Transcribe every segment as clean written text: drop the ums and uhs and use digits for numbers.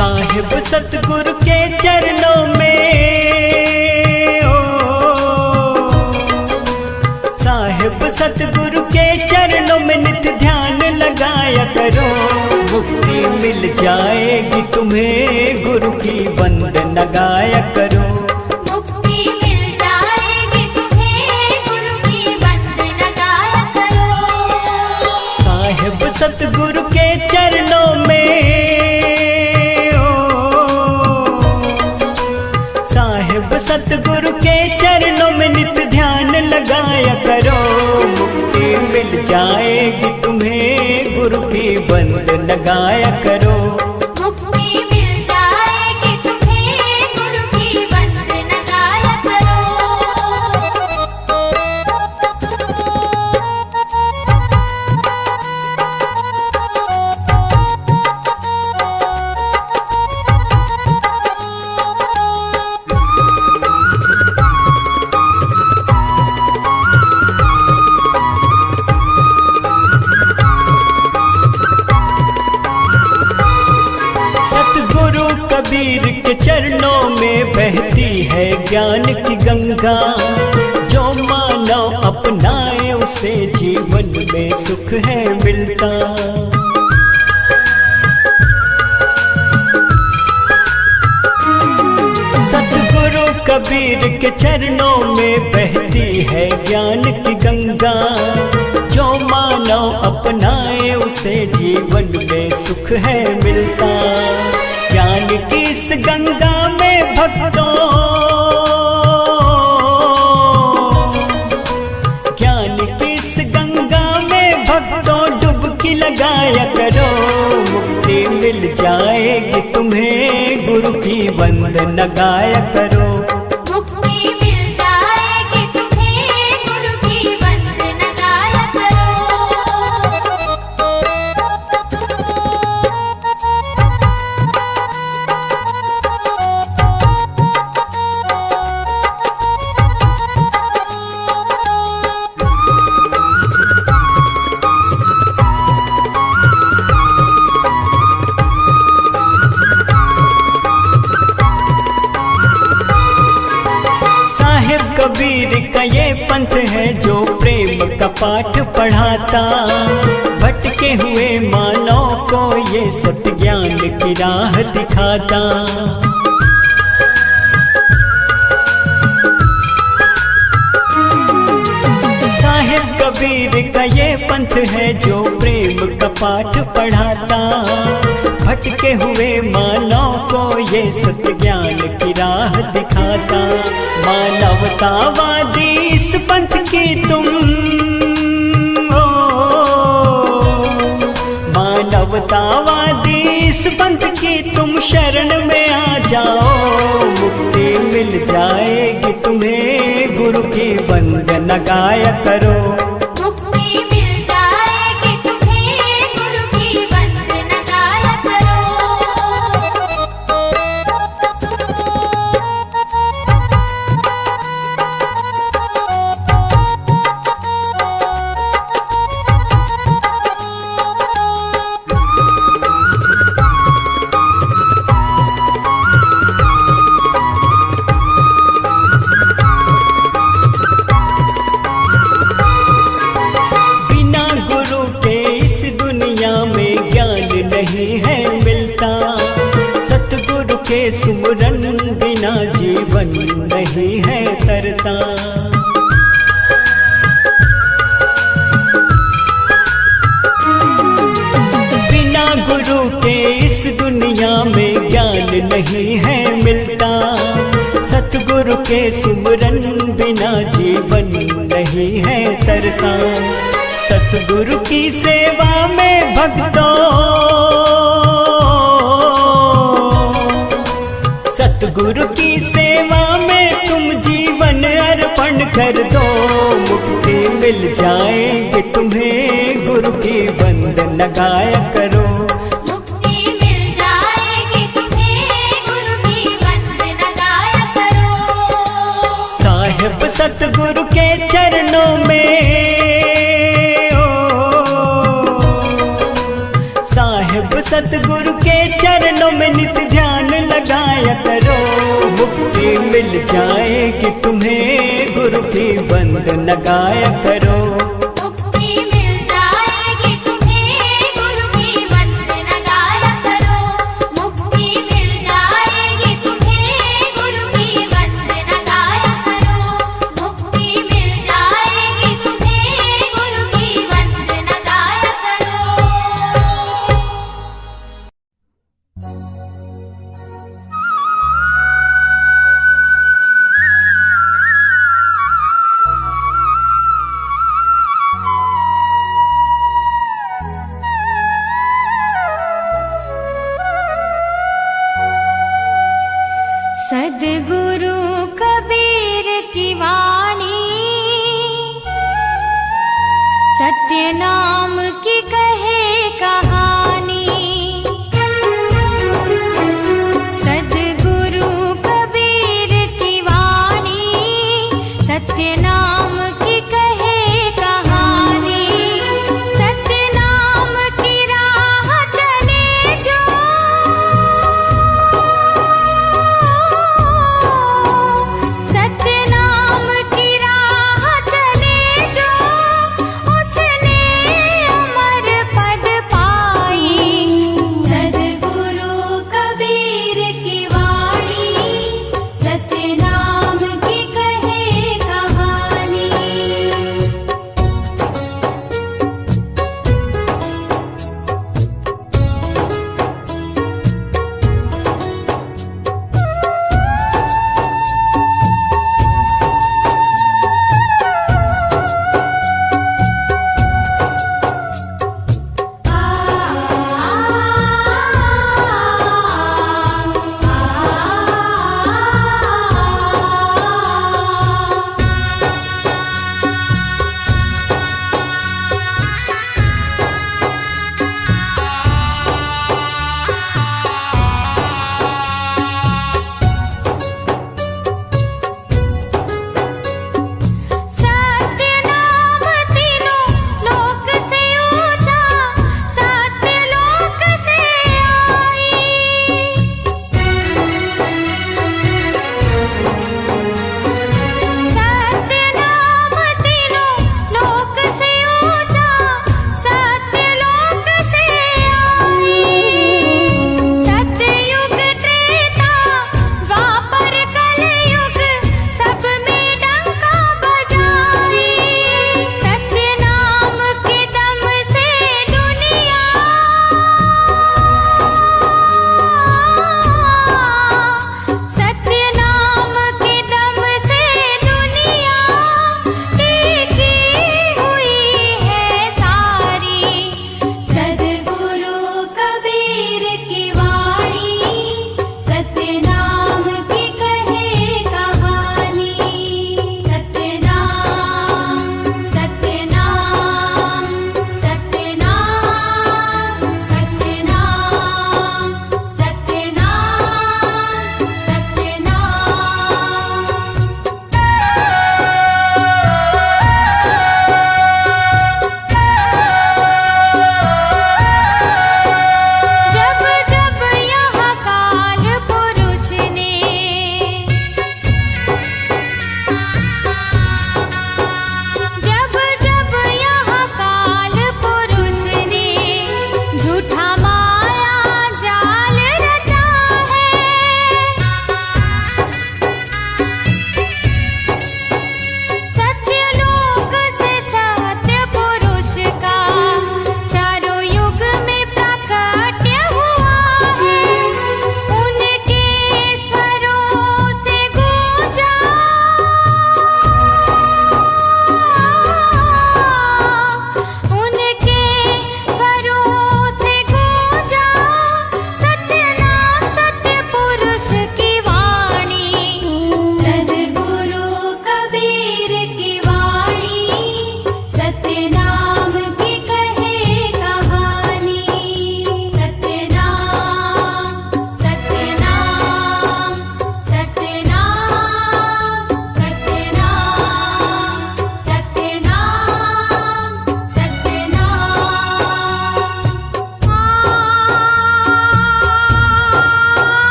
साहिब सतगुरु के चरणों में साहिब सतगुरु के चरणों में नित्य ध्यान लगाया करो। मुक्ति मिल जाएगी तुम्हें, गुरु की वंदना गाया करो। मुक्ति मिल जाएगी तुम्हें, गुरु की वंदना गाया करो। साहिब सतगुरु के चरणों में साहिब सतगुरु के चरणों में नित्य ध्यान लगाया करो। मुक्ति मिल जाएगी तुम्हें, गुरु की वंदना गाया करो। मुक्ति मिल जाएगी तुम्हें, गुरु की वंदना गाया करो। सतगुरु कबीर के चरणों में बहती है ज्ञान की गंगा। जो मानव अपनाए उसे जीवन में सुख है मिलता। सतगुरु कबीर के चरणों में बहती है ज्ञान की गंगा। जो मानव अपनाए उसे जीवन में सुख है मिलता। ज्ञान की इस गंगा में भक्तों, ज्ञान की इस गंगा में भक्तों डुबकी लगाया करो। मुक्ति मिल जाएगी तुम्हें, गुरु की वंदना गाया करो। मुक्ति मिल जाएगी तुम्हें, गुरु की वंदना गाया करो। साहिब कबीर का ये पंथ है जो प्रेम का पाठ पढ़ाता। भटके हुए मानव को ये सत्य ज्ञान की राह दिखाता। साहिब कबीर का ये पंथ है जो प्रेम का पाठ पढ़ाता। भटके हुए मानव को ये सत्य ज्ञान की राह दिखाता। मानवतावादी इस पंथ की तुम मानवतावादी इस पंथ की तुम शरण में आ जाओ। मुक्ति मिल जाएगी तुम्हें, गुरु की वंदना गाया करो। मुक्ति मिल जाएगी तुम्हें, गुरु की वंदना गाया करो। बिना गुरु के इस दुनिया में ज्ञान नहीं है मिलता। सतगुरु के सुमरन बिना जीवन नहीं है तरता। बिना गुरु के इस दुनिया में ज्ञान नहीं है मिलता। सतगुरु के सुमरन बिना जीवन नहीं है तरता। सतगुरु की सेवा में भक्तों, सतगुरु की सेवा में तुम जीवन अर्पण कर दो। मुक्ति मिल जाएगी तुम्हें, गुरु की वंदना गाया करो। मुक्ति मिल जाएगी तुम्हें, गुरु की वंदना गाया करो। साहिब सतगुरु के चरणों में साहिब सतगुरु के चरण चरणों में नित्य ध्यान लगाया करो, मुक्ति मिल जाएगी तुम्हें, गुरु की वंदना गाया करो। मुक्ति मिल जाएगी तुम्हें, गुरु की वंदना गाया करो। मुक्ति मिल जाएगी तुम्हें, गुरु की वंदना गाया करो। मुक्ति मिल जाएगी तुम्हें, गुरु की वंदना गाया करो। सद्गुरु कबीर की वाणी, सत्य नाम की कहे कहानी। सद्गुरु कबीर की वाणी, सत्य नाम की कहे कहानी। सत्य नाम की राह चले जो, सत्य नाम की राह चले जो, उसने अमर पद पाया।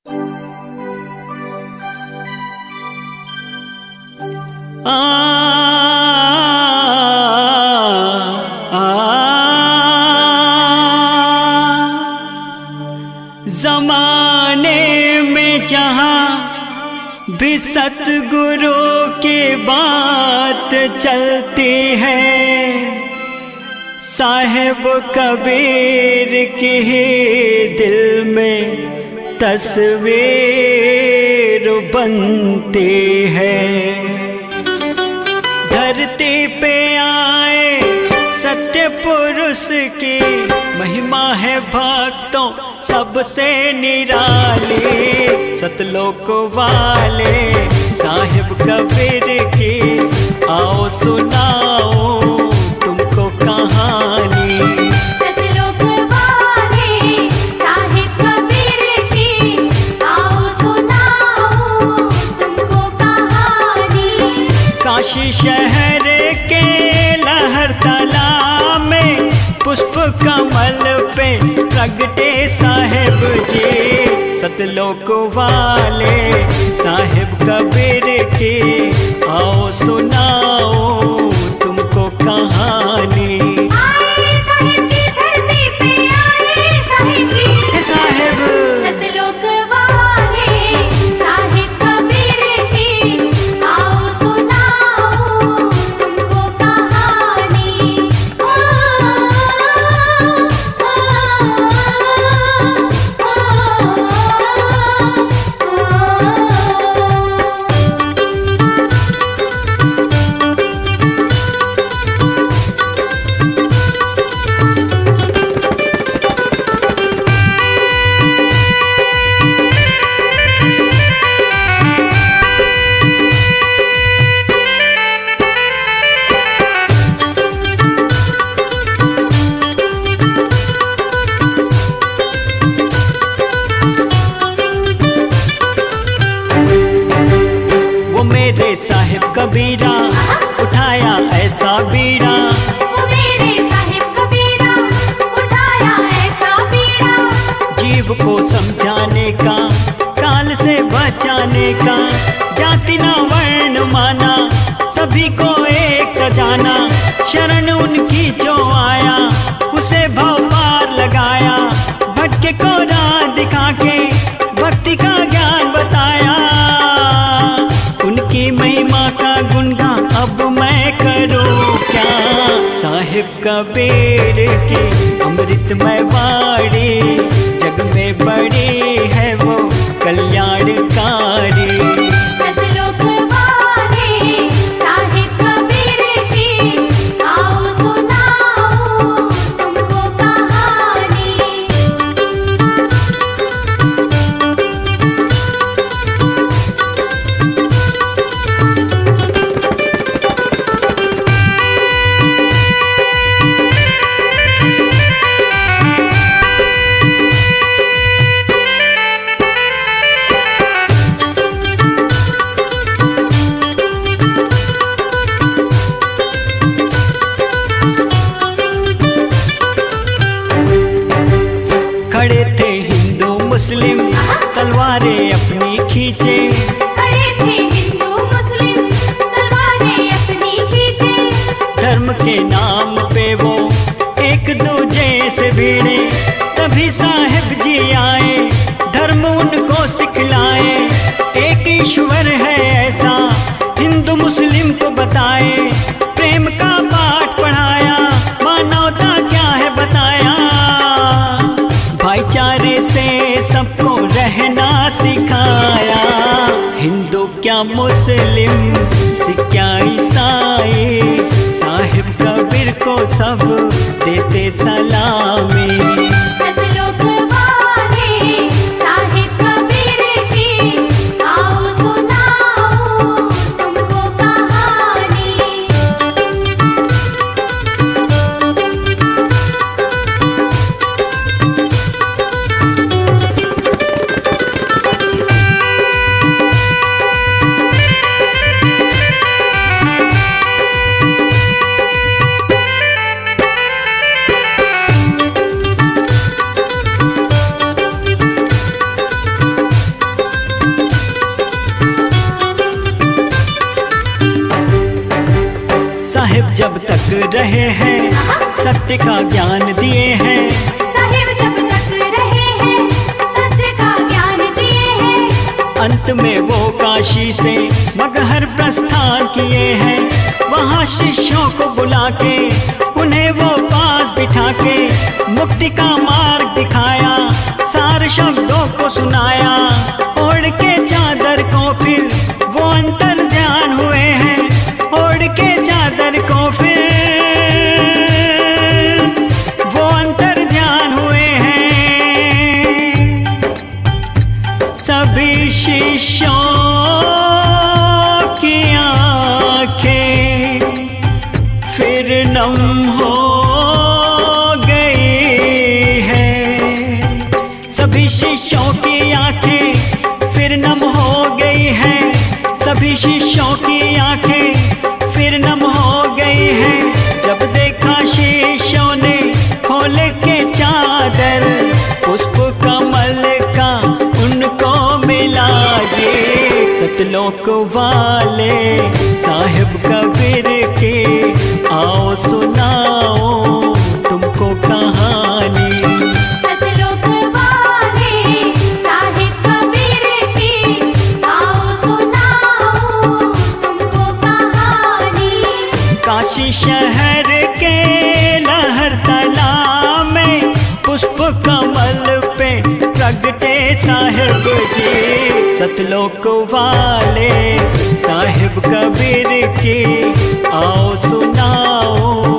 आ, आ, ज़माने में जहाँ भी सतगुरु की बात चलती है, साहिब कबीर के दिल में तस्वीर बनती है। धरती पे आए सत्य पुरुष की महिमा है भक्तों सबसे निराली। सतलोक वाले साहिब कबीर की आओ सुनाओ तुमको कहानी। सतलोक वाले साहिब कबीर की आओ सुनाओ तुमको कहानी। काशी शहर के लहर तालाब में पुष्प कमल पे प्रगटे साहिब जी। सतलोक वाले साहिब कबीर की आओ सुनाओ तुमको कहानी। आए साहिब जी धरती पे आए साहिब जी। साहिब सतलोक वाले साहिब कबीर की आओ सुनाओ तुमको कहानी। ओ, ओ, वो मेरे साहिब कबीरा उठाया ऐसा बीड़ा। वो मेरे साहिब कबीरा उठाया ऐसा बीड़ा। जीव को समझाने का काल से बचाने का, जाति ना वर्ण माना सभी को एक सजाना। शरण उनकी जो आया उसे भव पार लगाया। भटके को राह दिखा के भक्ति का ज्ञान बताया। उनकी महिमा का गुणगान अब मैं करूं क्या। साहिब कबीर की अमृतमय वाणी जग में बड़ी है वो कल्याणकारी। सतलोक वाले साहिब कबीर की आओ सुनाओ तुमको कहानी। खड़े थे हिंदू मुस्लिम तलवारें अपनी खींचे। खड़े थे हिंदू मुस्लिम तलवारें अपनी खींचे। धर्म के नाम पे वो एक दूजे से भिड़े। तभी साहिब जी आए धर्म उनको सिखलाए। एक ईश्वर है ऐसा हिंदू मुस्लिम को बताए। प्रेम का पाठ पढ़ाया मानवता क्या है बताया। भाईचारे से सबको रहना सिखाया। हिंदू क्या मुस्लिम सिख क्या ईसाई, साहिब कबीर को सब देते सलामी। सतलोक वाले साहिब कबीर की आओ सुनाओ तुमको कहानी। जब तक रहे हैं सत्य का ज्ञान दिए हैं। साहिब जब तक रहे हैं सत्य का ज्ञान दिए हैं। अंत में वो काशी से मगहर प्रस्थान किए हैं। वहाँ शिष्यों को बुला के उन्हें वो पास बिठा के मुक्ति का मार्ग दिखाया, सार शब्दों को सुनाया। ओढ़ के चादर को फिर वो अंतर ध्यान हुए हैं। ओढ़ के चादर को फिर वो अंतर ध्यान हुए हैं। सभी शिष्यों की आंखें फिर नम हो गई है। सभी शिष्यों की आंखें फिर नम हो गई हैं। सभी शिष्यों की आंखें फिर नम हो गई हैं। जब देखा शिष्यों ने खोल के चादर, पुष्प कमल का उनको मिला जी। सतलोक वाले साहिब कबीर के आओ सुनाओ तुमको कहानी। सतलोक वाले साहिब कबीर की आओ सुनाओ तुमको कहानी। काशी शहर के लहर तला में पुष्प कमल पे प्रगटे साहिब जी। सतलोक वाले साहिब कबीर के आओ सुनाओ